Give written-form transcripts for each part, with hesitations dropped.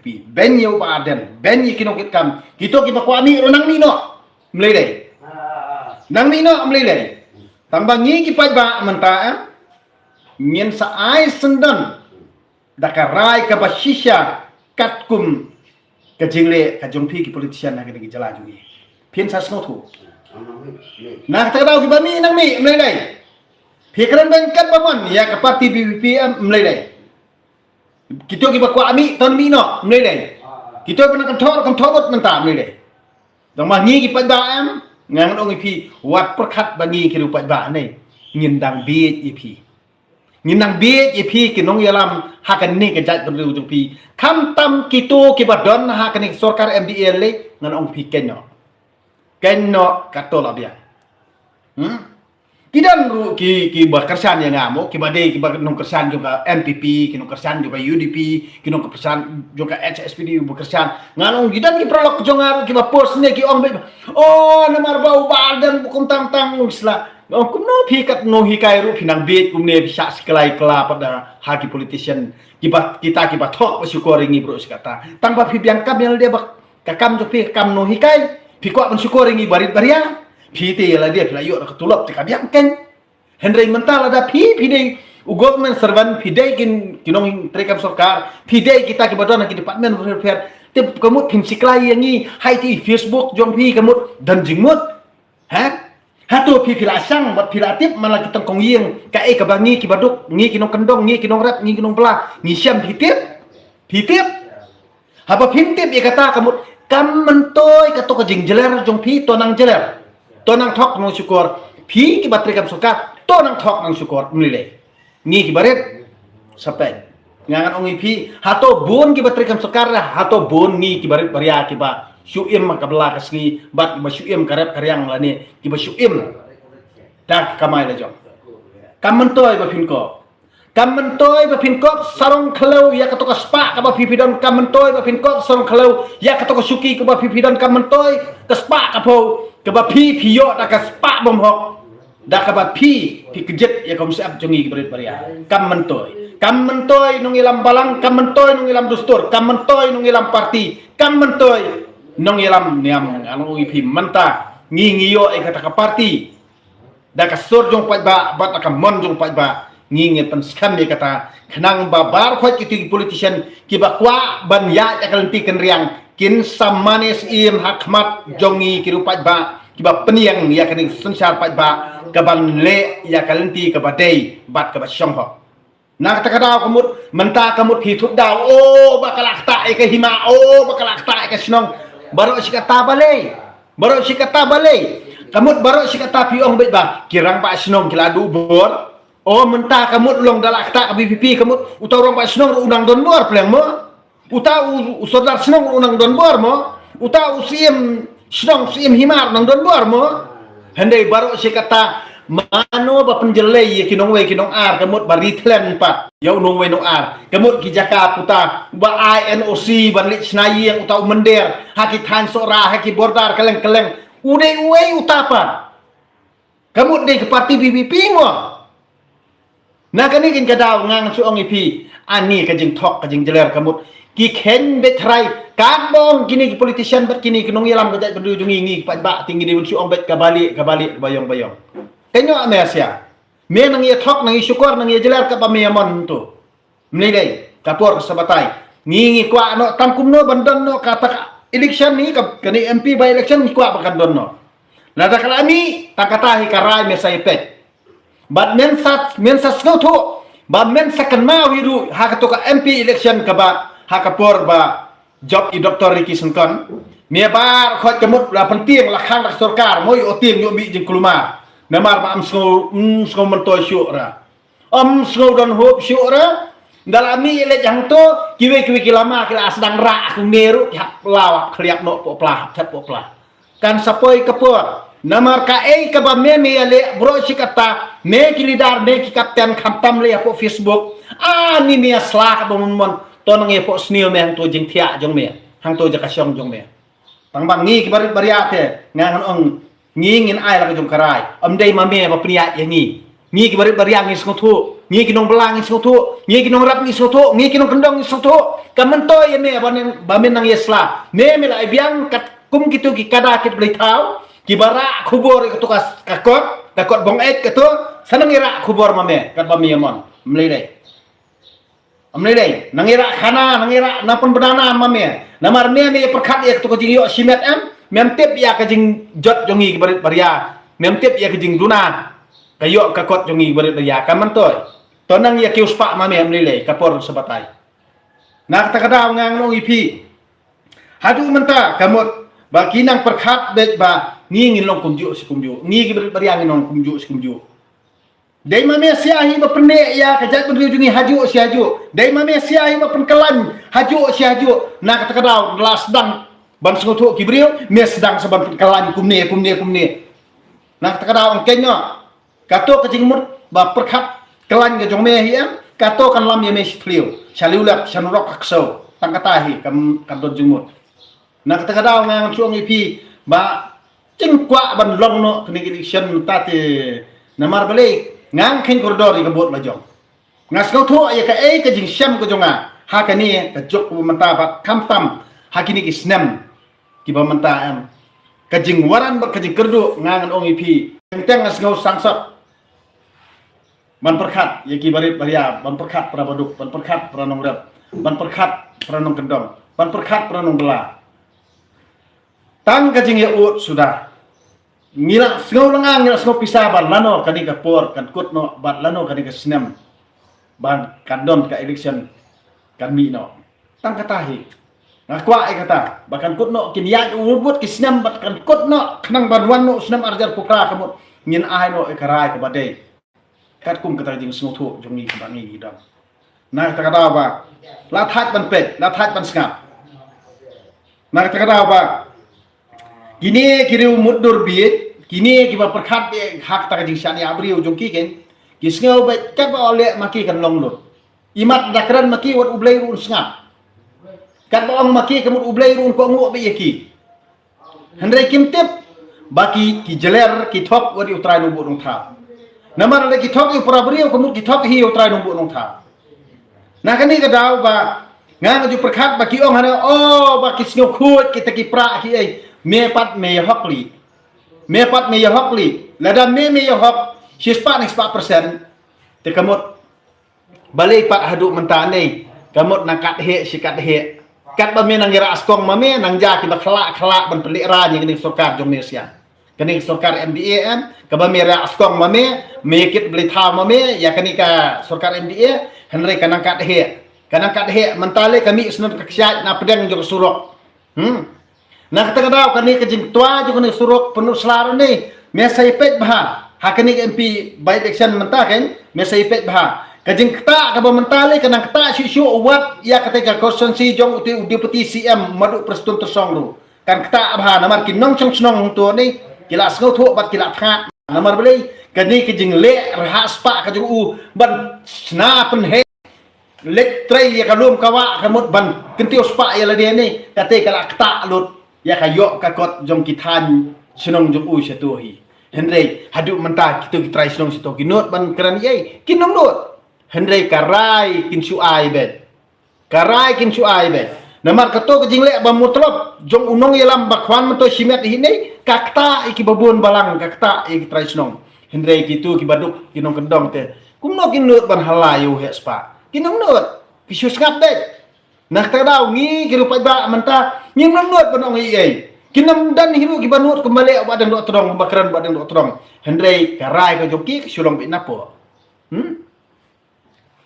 PPP ben yo baden ben yikinong kitkam kito kipakwami ronang nino mlele nang nino mlele tambang ngi kipai ba menta nyen sa ai sendan dakarai ka basisha katkum ka jingle ka jongpi ki politician na ki jala jungi pin sa snotu na ta daw ki ba mi nang mi mlele pikran ben kat pamon ya ka parti PPP mlele kita kita kuat ami ton mino mlele kita pernah kan thobot menta mlele dong ma ngi ki pa ba am ngang ong pi wat perkhat bagi ki rupa ba nei ngindang bi ip ngindang bi ip ki nong yalam hakan ni ke jat bru jung pi kham tam kitu ki badon hakan sorkar MDL le ngan ong pi kenno katol abia kidan ru ki berkersan yang ngamo ki badai ki nong kersan juga MPP ki nong kersan juga UDP ki nong kersan juga HSPD berkersan nganong gidan ki prolog jongar ki ba post ne ki ong oh namar bau badan bukum tang usla ong kumno pikat no hikai ru pinang bet kumne bisa sekelai kela pada haki politician kita thok bersyukur ringi bro sekata tanpa pibiang kam yang dia bak kakam jo pi kam no hikai pi kwa bersyukur ringi barit baria PT lah dia pelayu nak tulap tik abiang ken Henry mental ada PD government servant PD kinong terekam sarkar PD kita ke badan ke department welfare tip kemut pinsiklai yang ni hai ti Facebook jong pi kemut dan jingmut ha hatu pi pilasang bat pilatip malah kita kong yeng ka ke bangi ki baduk ngi kinong kendong ngi kinong rap ngi kinong pela ngi siam pitip apa pintip ya kata kemut kam mentoy kato ka jing jeler jong pi tonang jeler tonang thok nang syukur pi ki batrikam suka tonang thok nang syukur mlile ngi ki baret sampai ngangan ongi pi hato bon ki batrikam sukar hato bon ngi ki baret baria ki ba syuim makabla kasni bat ki ba syuim karep karyang lani ki ba syuim dak kamai la jong kamantoy ba pinko sarong khlau ya kato ka spa ka ba pipidon kamantoy ba pinko sarong khlau ya kato ka syuki ka ba pipidon kamantoy ka spa ka po keba pi yo da ka spa bom hok da ka ba pi kejet ya kom siap jongi berit baria kam mentoy nung ilam balang kam mentoy nung ilam dustur kam mentoy nung ilam parti kam mentoy nung ilam niam anu pi menta ngi yo e kata ka parti da ka sur jong pa ba bat ka mon jong pa ba ngi pen skam ye kata khnang babar khot itu politician ki ba kwa ban ya kalenti ken riang kin samanes im hakmat jongi kirupat ba kiba peniang ya kaning sensar pat ba kaban le ya kalenti kabadai bat ka syong ho na kata kadaw kamut menta kamut hitut daw oh bakalak ta ke hima oh bakalak ta ke snong baro sikata balai kamut baro sikata piong bet ba kirang ba snong kiladu bor oh menta kamut long dalak ta BPP kamut utarong ba snong unang don bor pleng mo uta usodar senong unang don bor mo uta usim senong sim himar nang don bor mo handai baru si kata mano ba penjelai kinong ar kemut bari tlen pat yau nong we nong ar kemut ki jaka puta ba INOC ban lit snai yang uta mender haki than sora haki bordar keleng ude utapa kemut de ke parti BBP mo na kani kin kadaw ngang suong ipi ani kajing thok kajing jeler kemut ki ken betrai kadong kini ki politician bet kini kinong yalam kajat berdu jungi ngi pat ba tinggi di suong bet kabalik bayong kenyo amesia me nang ye thok nang syukur nang ye jeler ka pamemon tu mnilai kapor sabatai ngi kwa no tangkum no bandon no kata election ni kani MP by election kwa bakan don no nada kalami takatahi karai mesai pet but men sat no to ba men sakan ma wiru hakato ka MP election ka ba hakapor ba job i Dr. Ricky Sengkon me bar khot kemut la penting la khang la sarkar moi otim yo bi jing kuluma namar ba am sko mentoy syura sko don hop syura dalami le jang to kiwe kilama kila sedang ra aku meru hak lawak kliak no poplah kan sapoi kapor namar ka ka ba me le bro sikata me kilidar me ki kapten khamtam le po Facebook ni me slak ba mon tonang ye po snil me hang to jing thia jong me hang to jaka syong jong me tang bang ngi ki barit bariate ngan ong ngi ngin ai la ka jong karai am dei ma me ba priya ye ngi ki barit bariang ngi sko thu ngi kinong belang ngi soto ngi kinong rap ngi soto ngi kinong kendong ngi soto kamanto ye me bamen nang yesla me la biang kat kum kitu ki kada kit beli tau ki bara kubur itu kakot bong et ketu sanang ira kubur mame kat bami yamon mlei dai nangira khana nangira napon bedana mame namar me perkat ya ketu ko jing yo simet mem tip ya ka jing jot jongi barit baria mem tip ya ka jing duna kayo kakot jongi barit baria kamantoy tonang ya kius pak mame mlei kapor sebatai nak takadaw ngang no ipi hadu menta kamot ba kinang perkat bet ba ngingin long kumju si kumju ngi barit baria ngi kumju si kumju dai mame siahi ba pene ya kajat ben jungi haju si haju dai mame siahi ba penkelan haju si haju nak takadaw las dang ban sengoto kibriu me sedang saban penkelan kumne nak takadaw angkenyo kato kajing mut ba perkat kelan ke jong me hiam kato kan lam ye me spliu chalulap chanrok akso tangkatahi kam don jumut nak takadaw ngang chuang ipi ba cengkwa ban long no kini election tate namar balik ngang ken koridor ke bot lajong ngas kau tho ya ka ka jing syam ko jonga ha ka ni ka jok menta ba kamtam ha kini ki snam ki ba menta am ka jing waran ba ka jing kerdu ngang ong ipi teng ngas ngau sangsat ban perkat ya ki barit baria ban perkat prabaduk ban perkat pranong rep ban perkat pranong kendong ban perkat pranong bela tang ka jing ya ut sudah ngila sengau lengang ngila sengau pisah ban lano kani ka por kan kut no ban lano kani ka sinam ban kandon ka election kan mi no tang katahi ngakwa kata bahkan kut no kin ya ubut ki sinam ban kan kut no kanang ban wan no sinam arjar pukra kamut ngin ai no ikarai ka badai kat kum kata jing sengau thu jongi ka bangi gidam nah kata ba la that ban pet la that ban sngap nah kata ba kini kiri mudur biet kini kiba perkat hak tak jing syani abriu jong kiken kisngau ba kat ba ole maki kan long lut imat dakran maki wat ublai run sngap kat ba ong maki kamut ublai run ko ngu be yaki handrai kimtip baki ki jeler ki thok wadi utrai nu bu dong tha namar le ki thok yu prabriu kamut ki thok hi utrai nu bu dong tha nah kani ka daw ba ngang ju perkat baki ong hana oh baki sngo khut kita ki pra ki ai me pat me hokli lada me hok sispa 4% te kamut balai pat hadu mentane kamut nangkat he sikat he kat ba me nang ira askong mame nang ja ki ba khala ban pelik ra ni kini sarkar jong Malaysia kini sarkar MDA ka ba me ra askong mame me kit beli tha mame ya kini ka sarkar MDA henry kanang kat he mentale kami isnut ka ksyat na pedang jong surok nah kata daw kani ka jing tua jo kani surok penuh selar ni me saipet bah ha kani MP by election menta kan me saipet bah ka jing kta ka ba mentale kana kta syu wat ya kata ka konstitusi jong uti deputy CM madu preston tersong ru kan kta bah namar kinong chong snong tu ni kila sngau tho bat kila tha namar beli kani ka jing le rahas pa ka jing u ban sna pen he lek tray ya kalum kawa kamut ban kentius pa ya la dia ni kate kala kta lut ya kayo kakot jong kitan sinong jong u satuhi henry hadu menta kitu kitrai sinong situ kinut ban keran ye kinong nut henry karai kin suai bet namar kato kejing lek ba mutlab jong unong yelam bakwan mento simet hini kakta iki babun balang kakta iki kitrai sinong henry kitu kibaduk kinong kendong te kumno kinut ban halayu he spa kinong nut kisus ngap dek nah tadaw ngi kirupai ba menta nying nut banong ei kinam dan hiru kibanut kembali badang dok terong bakaran badang dok terong hendrai karai ka joki sulong bi napo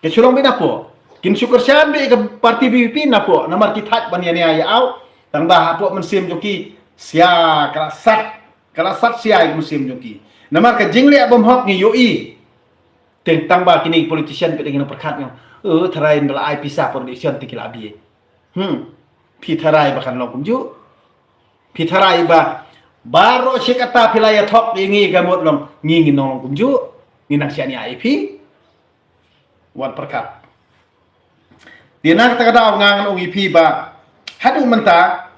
ke sulong bi napo kin syukur syan bi ke parti BBP napo namar kithat ban yani ya au tang ba hapo mensim joki sia kalasat sia musim joki namar ka jingle bom hok ngi yoi tentang ba kini politician pe dengan perkatnya tharai ndala ai pisah production tikil abi pitharai bahkan long kumju pitharai ba baro sikata pilaya thok ingi gamot long ngi nong kumju ninang siani IP wan perkat dina kata kata ngang ong IP ba hadu menta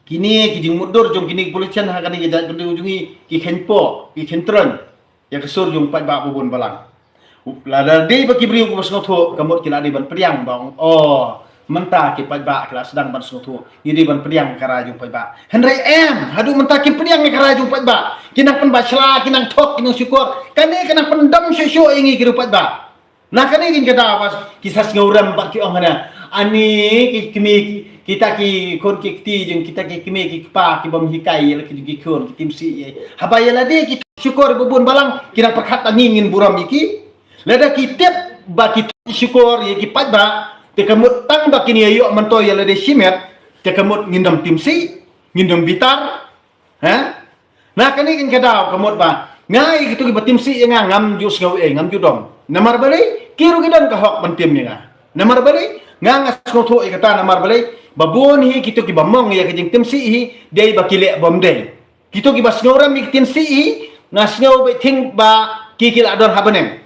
kini kijing mudur jong kini politician ha kani jat kundu jungi ki khenpo ki khentron ya kesur jong pat ba bubun balang Lada di bagi beri ku basno thu kamut kila di ban priang bang. Oh, mentah ki pai ba kila sedang ban sno thu. Ini ban priang karaju pai ba. Henry em, hadu mentah ki priang ni karaju pai ba. Kinang pen basla, kinang thok, kinang syukur. Kane kinang pendam syusyu ingi ki pai ba. Nah kane kin kada pas kisah ngauram ba ki ongana. Ani ki kimi kita ki kon ki ti jeng kita ki kimi ki pa ki bam hikai la ki kon ki timsi. Habaya la de ki syukur bubun balang kinang perkat angin buram iki. Lada kitip ba kita syukur ya kipat ba te kamut tang ba kini ayo manto ya lada simet te kamut ngindam timsi ngindam bitar ha nah kani kan kadau kamut ba ngai gitu ki batimsi nga ngam jus ngau ngam judom namar balai kiru gidan ka hok bantim ni nga namar balai ngas ko tho ikata namar balai babon hi gitu ki bamong ya kajing timsi hi dei ba kile bom dei gitu ki bas ngoram mi timsi hi ngas ngau be ting ba kikil ador habanem